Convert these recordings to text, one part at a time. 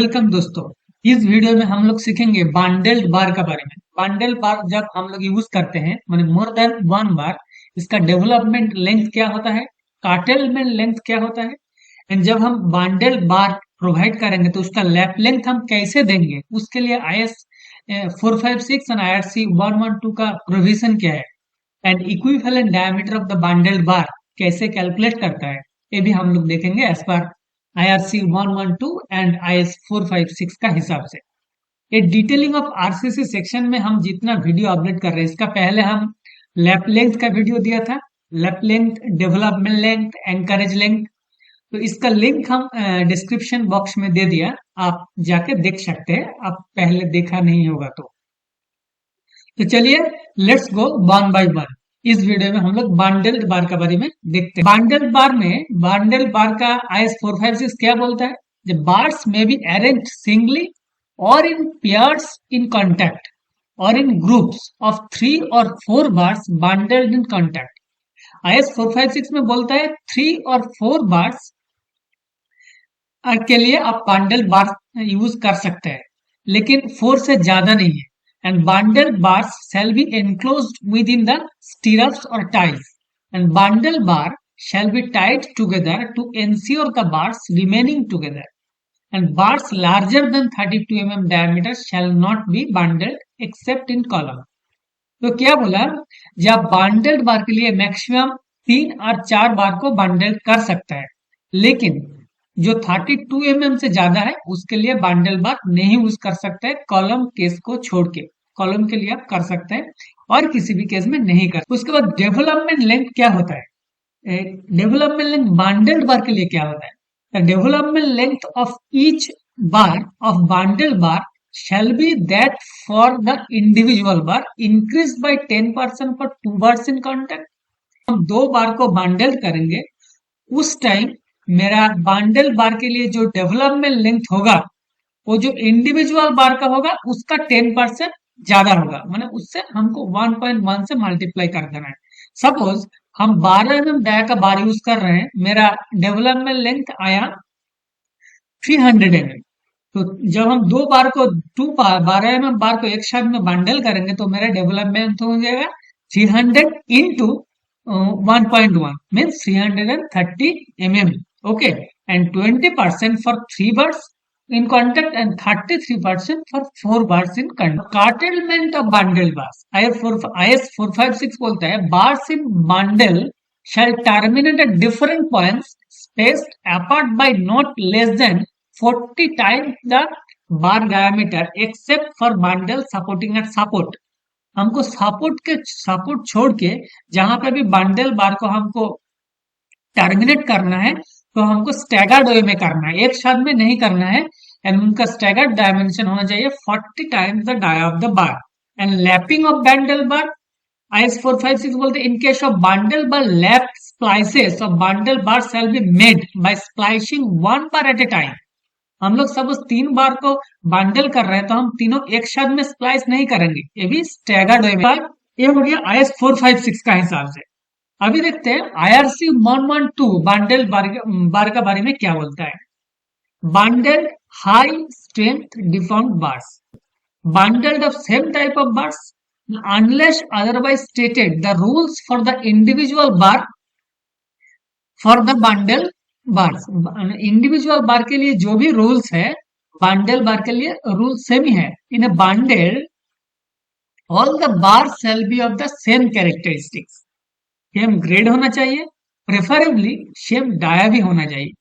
Welcome दोस्तों। इस video में हम लोग सीखेंगे बंडल्ड बार के बारे में। बंडल बार जब हम लोग यूज करते हैं माने मोर देन वन बार, इसका डेवलपमेंट लेंथ क्या होता है, काटेलमेंट लेंथ क्या होता है, एंड जब हम बंडल बार प्रोवाइड करेंगे तो उसका लैप लेंथ हम कैसे देंगे, उसके लिए IS 456 और IRC 112 का प्रोविजन क्या है, and equivalent diameter of the bundled bar कैसे कैलकुलेट करता है, ये भी हम लोग देखेंगे as per IRC 112 and IS 456 का हिसाब से। ये डिटेलिंग ऑफ RCC सेक्शन में हम जितना वीडियो अपलोड कर रहे हैं, इसका पहले हम लैप लेंथ का वीडियो दिया था, lap length, development length, anchorage length, तो इसका लिंक हम डिस्क्रिप्शन बॉक्स में दे दिया, आप जाके देख सकते हैं, आप पहले देखा नहीं होगा तो चलिए let's go one by one. इस वीडियो में हम लोग बंडल्ड बार के बारे में देखते हैं। बंडल्ड बार का IS 456 क्या बोलता है, द बार्स में बी अरेंज्ड सिंगली और इन पेयर्स इन कांटेक्ट और इन ग्रुप्स ऑफ 3 और 4 bars bundled in contact. IS 456 में बोलता है 3 और 4 बार्स के लिए आप बंडल बार यूज कर सकते हैं, लेकिन 4 से ज्यादा नहीं है। And bundle bars shall be enclosed within the stirrups or ties, and bundle bar shall be tied together to ensure the bars remaining together, and bars larger than 32 mm diameter shall not be bundled except in column। तो क्या बोला, जब bundled बार के लिए maximum 3 और 4 बार को bundle कर सकता है, लेकिन जो 32 mm से ज्यादा है उसके लिए बंडल बार नहीं यूज कर सकते हैं, कॉलम केस को छोड़ के। कॉलम के लिए आप कर सकते हैं और किसी भी केस में नहीं कर। उसके बाद डेवलपमेंट लेंथ क्या होता है, डेवलपमेंट लेंथ बंडल्ड बार के लिए क्या होता है, the development length of each bar of bundled bar shall be that for the individual bar increased by 10% for 2 bars in contact। हम 2 बार को बंडल करेंगे, उस टाइम मेरा बंडल बार के लिए जो डेवलपमेंट लेंथ होगा वो जो इंडिविजुअल बार का होगा उसका 10% ज्यादा होगा, माने उससे हमको 1.1 से मल्टीप्लाई कर देना है। सपोज हम 12 mm डाया का बार यूज कर रहे हैं, मेरा डेवलपमेंट लेंथ आया 300 mm, तो जब हम 2 बार को 12 mm बार को एक साथ में बंडल करेंगे तो मेरा डेवलपमेंट हो जाएगा 300 into 1.1 means 330 mm। Okay, and 20% for 3 bars in contact and 33% for 4 bars in contact। Curtailment of bundle bars, IS 456 बोलता है bars in bundle shall terminate at different points spaced apart by not less than 40 times the bar diameter except for bundle supporting at support। हमको support छोड़ के जहां पे भी bundle बार को हमको टर्मिनेट करना है तो हमको स्टैगर्ड वे में करना है, एक साथ में नहीं करना है। एंड उनका स्टैगर्ड डायमेंशन होना चाहिए 40 times the dia of the bar. And lapping of bundle bar, IS 456 बोलते हैं in case of bundle bar lap splices of bundle bar shall be made by splicing 1 bar at a time. हम लोग सब उस 3 बार को bundle कर रहे हैं तो हम तीनों एक साथ में स्प्लाइस नहीं करेंगे, ये भी स्टैगर्ड वे में। ये हो गया IS 456 का हिसाब से। अभी देखते हैं IRC 112 बंडल बार का बारे में क्या बोलता है। Bundle high strength deformed bars, bundled of same type of bars unless otherwise stated the rules for the individual bar for the bundle bars. Individual bar के लिए जो भी रूल्स है बंडल बार के लिए रूल सेम ही है। In a bundle all the bar shall be of the same characteristics, same grade होना चाहिए, प्रेफरेबली सेम डाया भी होना चाहिए।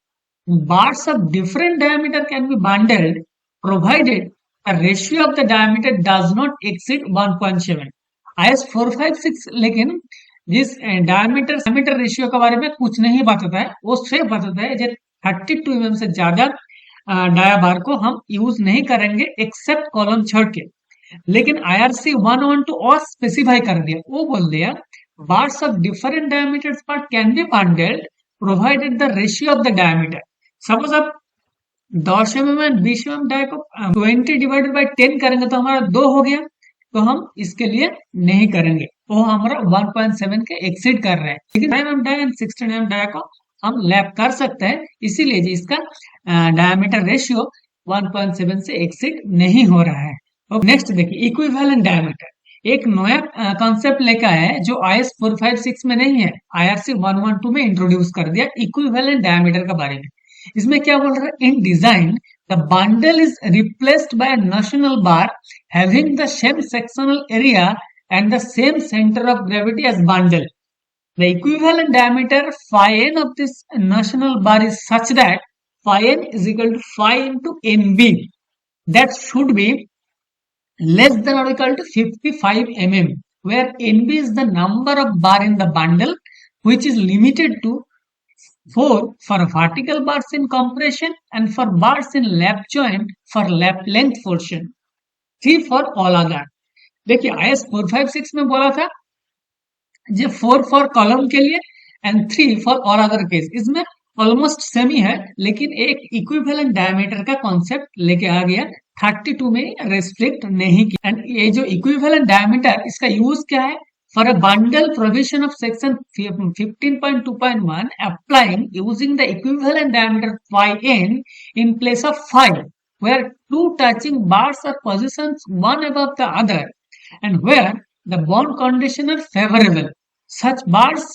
Bars of different diameter can be bundled provided the ratio of the diameter does not exceed 1.7। IS 456 लेकिन जिस diameter ratio के बारे में कुछ नहीं बताता है, वो सिर्फ बताता है जो 32 mm से ज्यादा डाया बार को हम यूज नहीं करेंगे एक्सेप्ट कॉलम छोड़ के। लेकिन IRC 112 और स्पेसिफाई कर दिया, वो बोल दिया bars of different diameters part can be bundled provided the ratio of the diameter। Suppose आप 10 mm एंड 20 mm डाय को 20 डिवाइडेड बाय 10 करेंगे तो हमारा 2 हो गया, तो हम इसके लिए नहीं करेंगे, वो हमारा 1.7 के एक्सीड कर रहे हैं। लेकिन 5 mm dia and 16 mm dia को हम लैप कर सकते हैं, इसीलिए जी इसका डायमीटर रेशियो 1.7 से एक्सीड नहीं हो रहा है। नेक्स्ट देखिए इक्विवेलेंट डायमीटर, एक नया कॉन्सेप्ट लेकर आया है जो IS 456 में नहीं है, IRC 112 में इंट्रोड्यूस कर दिया इक्विवेलेंट डायमीटर के बारे में। इसमें क्या बोल रहा है, in design the bundle is replaced by a notional bar having the same sectional area and the same center of gravity as bundle. The equivalent diameter phi n of this notional bar is such that phi n is equal to phi into nb. That should be less than or equal to 55 mm, where nb is the number of bar in the bundle, which is limited to 4 for vertical bars in compression and for bars in lap joint for lap length portion, 3 for all other. देखिए IS 456 में बोला था जो 4 for column के लिए and 3 for all other case, इसमें almost same ही है, लेकिन एक इक्विवेलेंट डायमीटर का कॉन्सेप्ट लेके आ गया, 32 में रेस्ट्रिक्ट नहीं किया। एंड ये जो इक्विवेलेंट डायमीटर, इसका यूज क्या है, for a bundle provision of section 15.2.1 applying using the equivalent diameter phi n in place of phi, where two touching bars are positioned one above the other and where the bond conditions are favorable. Such bars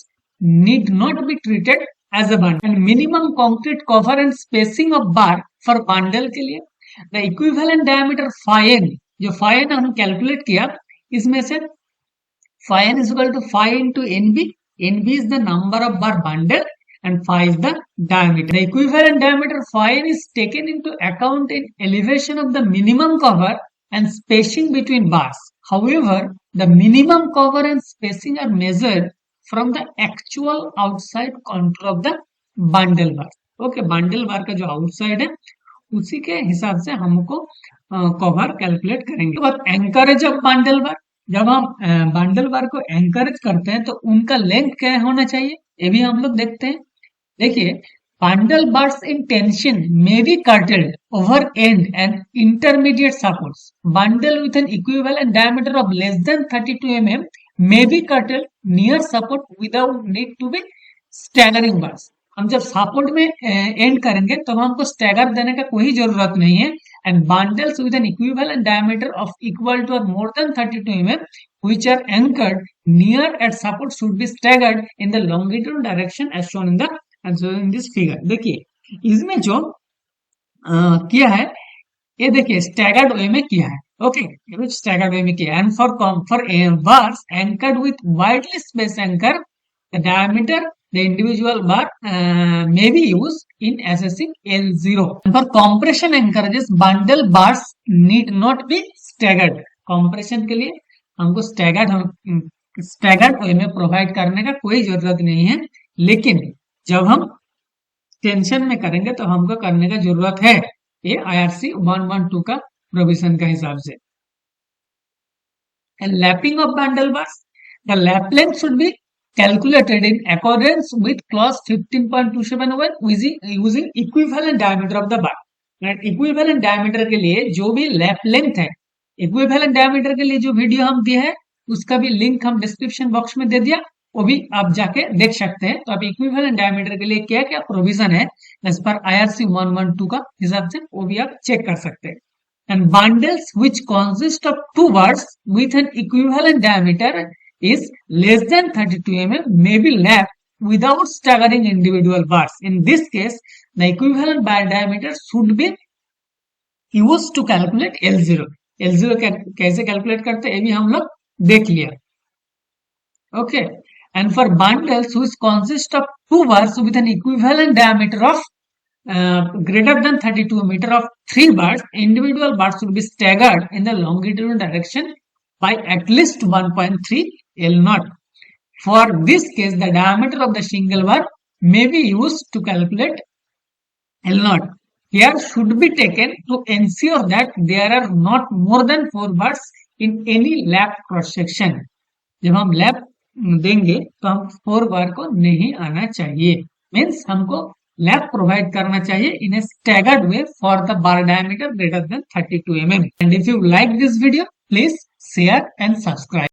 need not be treated as a bundle. And minimum concrete cover and spacing of bar for bundle के लिए the equivalent diameter phi n, जो phi n हम calculate किया, इसमें से phi n is equal to phi into nb. nb is the number of bar bundle and phi is the diameter. The equivalent diameter phi n is taken into account in elevation of the minimum cover and spacing between bars. However, the minimum cover and spacing are measured from the actual outside contour of the bundle bar. Okay, bundle bar का जो outside है उसी के हिसाब से हमको cover calculate करेंगे। तो एंकरेज ऑफ बंडल बार, जब हम बंडल बार को एंकरेज करते हैं तो उनका लेंथ क्या होना चाहिए, ये भी हम लोग देखते हैं। देखिए bundle bars in tension may be curtailed over end and intermediate supports. Bundle with an equivalent diameter of less than 32 mm may be curtailed near support without need to be staggering bars. हम जब support में and करेंगे तो हमको stagger देने का कोई जरूरत नहीं है। And bundles with an equivalent diameter of equal to or more than 32 mm which are anchored near at support should be staggered in the longitudinal direction as shown in this figure. देखिए इसमें जो किया है, ये देखिए staggered वे में किया है। ओके, स्टैगर्ड वे में किया है। And for bars anchored with widely space anchor, the diameter the individual bar may be used in assessing L0. For compression anchorages, bundle bars need not be staggered. compression के लिए हमको staggered way में provide करने का कोई जरूरत नहीं है, लेकिन जब हम टेंशन में करेंगे तो हमको करने का जरूरत है, ये IRC 112 का प्रोविजन का हिसाब से। And lapping of bundle bars, the lap length should be calculated in accordance with clause 15.271 using equivalent diameter of the bar. Equivalent diameter के लिए जो भी लैप लेंथ है, इक्विवेलेंट डायमीटर के लिए जो वीडियो हम दिए हैं उसका भी लिंक हम डिस्क्रिप्शन बॉक्स में दे दिया, वो भी आप जाके देख सकते हैं। तो आप इक्विवेलेंट डायमीटर के लिए क्या क्या प्रोविजन है एज पर IRC 112 का हिसाब से वो भी आप चेक कर सकते हैं। And bundles which consist of two bars with an equivalent diameter is less than 32 mm may be lapped without staggering individual bars. In this case, the equivalent bar diameter should be used to calculate L0. L0 कैसे calculate करते हैं ये भी हम लोग देख लिया। Okay, and for bundles which consist of two bars with an equivalent diameter of greater than 32 meter of 3 bars, individual bars should be staggered in the longitudinal direction by at least 1.3 L0. For this case, the diameter of the single bar may be used to calculate L0. Care should be taken to ensure that there are not more than 4 bars in any lap cross section. जब हम lap देंगे तो हम 4 बार को नहीं आना चाहिए, means हमको लैप प्रोवाइड करना चाहिए in a staggered way for the bar diameter greater than 32 mm. And if you like this video, please share and subscribe.